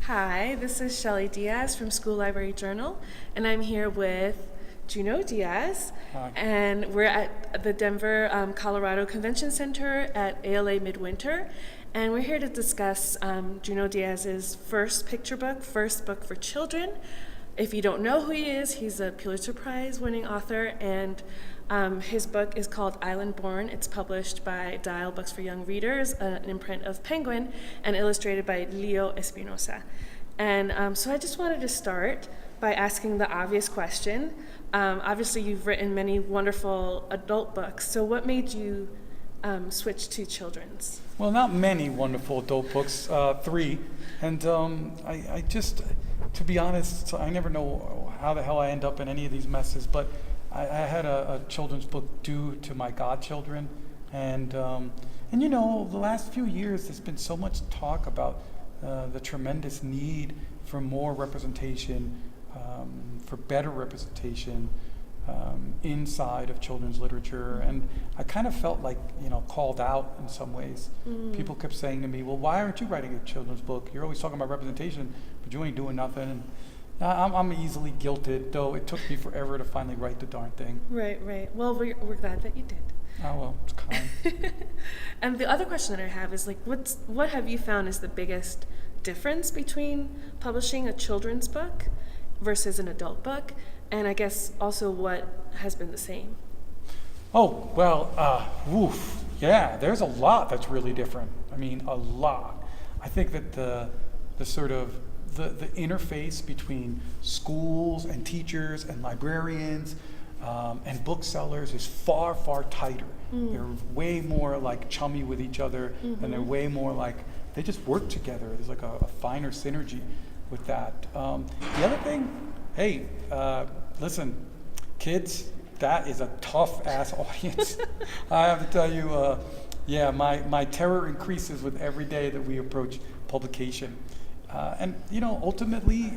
Hi, this is Shelley Diaz from School Library Journal, and I'm here with Junot Diaz, Hi. and we're at the Denver, Colorado Convention Center at ALA Midwinter, and we're here to discuss Junot Diaz's first picture book, first book for children. If you don't know who he is, he's a Pulitzer Prize winning author, and his book is called Islandborn. It's published by Dial Books for Young Readers, an imprint of Penguin, and illustrated by Leo Espinosa. And so I just wanted to start by asking the obvious question. Obviously, you've written many wonderful adult books, so what made you switch to children's? Well, not many wonderful adult books, three. And I just, to be honest, I never know how the hell I end up in any of these messes, but I had a children's book due to my godchildren. And you know, the last few years, there's been so much talk about the tremendous need for more representation, for better representation inside of children's literature. And I kind of felt like, you know, called out in some ways. People kept saying to me, well, why aren't you writing a children's book? You're always talking about representation, but you ain't doing nothing. And I'm easily guilted, though it took me forever to finally write the darn thing. Right. Well, we're glad that you did. Oh, well, it's kind. And the other question that I have is, like, what have you found is the biggest difference between publishing a children's book versus an adult book? And I guess also what has been the same? Oh, well, yeah, there's a lot that's really different. I mean, a lot. I think that the sort of the interface between schools and teachers and librarians and booksellers is far, far tighter. They're way more like chummy with each other, and they're way more like they just work together. There's like a finer synergy with that. The other thing, hey, listen, kids, that is a tough ass audience. I have to tell you, yeah, my terror increases with every day that we approach publication. And you know, ultimately,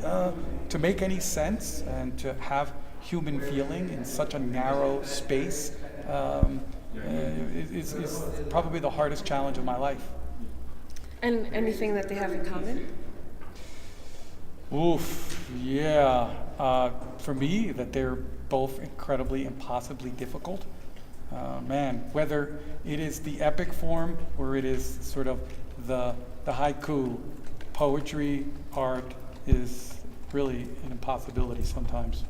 to make any sense and to have human feeling in such a narrow space is probably the hardest challenge of my life. And anything that they have in common? Oof, yeah. For me, that they're both incredibly impossibly difficult. Man, whether it is the epic form or it is sort of the haiku, poetry, art is really an impossibility sometimes.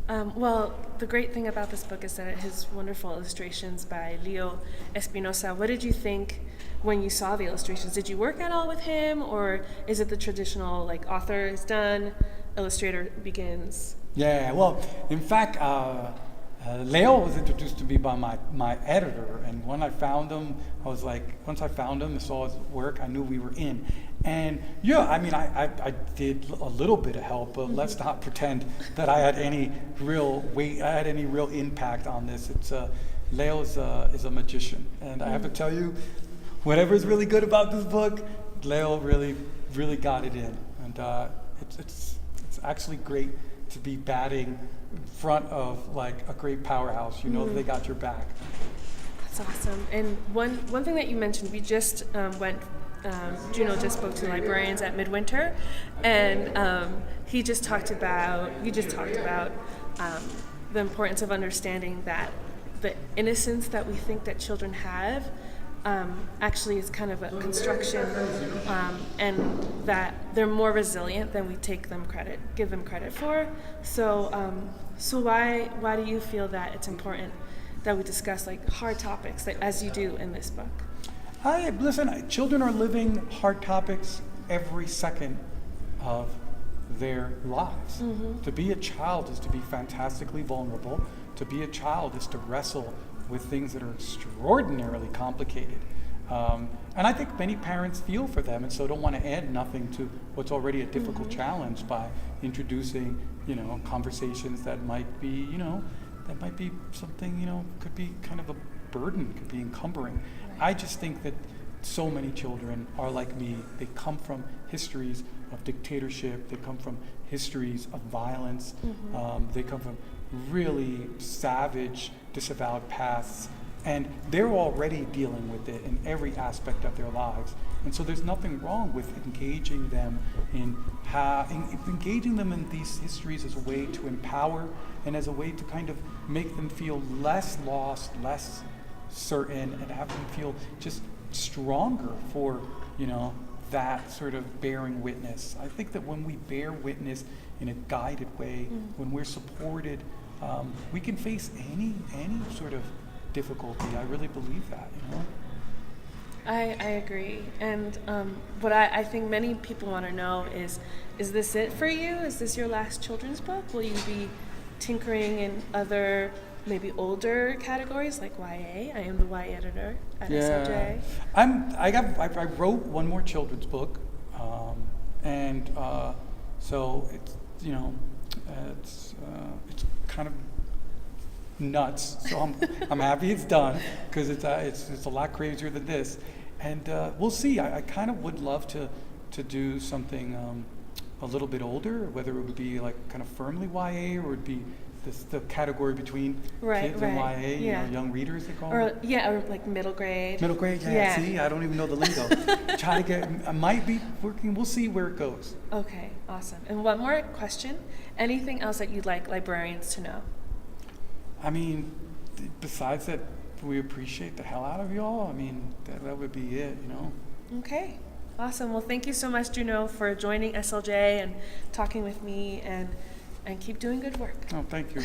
Well, the great thing about this book is that it has wonderful illustrations by Leo Espinosa. What did you think when you saw the illustrations? Did you work at all with him, or is it the traditional, like, author is done, illustrator begins? Yeah, well, in fact, Leo was introduced to me by my editor, and when I found him, I was like, once I found him and saw his work, I knew we were in. And yeah, I mean, I did a little bit of help, but let's not pretend that I had any real weight, I had any real impact on this. It's Leo is a magician, and I have to tell you, whatever's really good about this book, Leo really got it in, and it's actually great to be batting in front of like a great powerhouse. You know that they got your back. That's awesome. And one thing that you mentioned, we just Juno just spoke to librarians at Midwinter, and you just talked about the importance of understanding that the innocence that we think that children have actually is kind of a construction, and that they're more resilient than we give them credit for. So why do you feel that it's important that we discuss like hard topics as you do in this book? Listen, children are living hard topics every second of their lives. To be a child is to be fantastically vulnerable. To be a child is to wrestle with things that are extraordinarily complicated. And I think many parents feel for them, and so don't want to add nothing to what's already a difficult challenge by introducing, you know, conversations that might be, something, could be kind of a burden, could be encumbering. I just think that so many children are like me. They come from histories of dictatorship. They come from histories of violence. They come from really savage, disavowed pasts. And they're already dealing with it in every aspect of their lives. And so there's nothing wrong with engaging them engaging them in these histories as a way to empower and as a way to kind of make them feel less lost, less certain, and have them feel just stronger for, that sort of bearing witness. I think that when we bear witness in a guided way, when we're supported, we can face any sort of difficulty. I really believe that, I agree. And what I think many people want to know is this it for you? Is this your last children's book? Will you be tinkering in other, maybe older categories like YA? I am the YA editor at SLJ. I wrote one more children's book, and so it's it's kind of nuts. So I'm happy it's done, because it's a lot crazier than this, and we'll see. I kind of would love to do something a little bit older, whether it would be like kind of firmly YA, or it would be the category between kids and YA, young readers they call them. Or like middle grade. Middle grade, yeah. See, I don't even know the lingo. I might be working. We'll see where it goes. Okay, awesome. And one more question. Anything else that you'd like librarians to know? I mean, besides that, we appreciate the hell out of y'all. I mean, that would be it, Okay, awesome. Well, thank you so much, Junot, for joining SLJ and talking with me, and keep doing good work. Oh, thank you.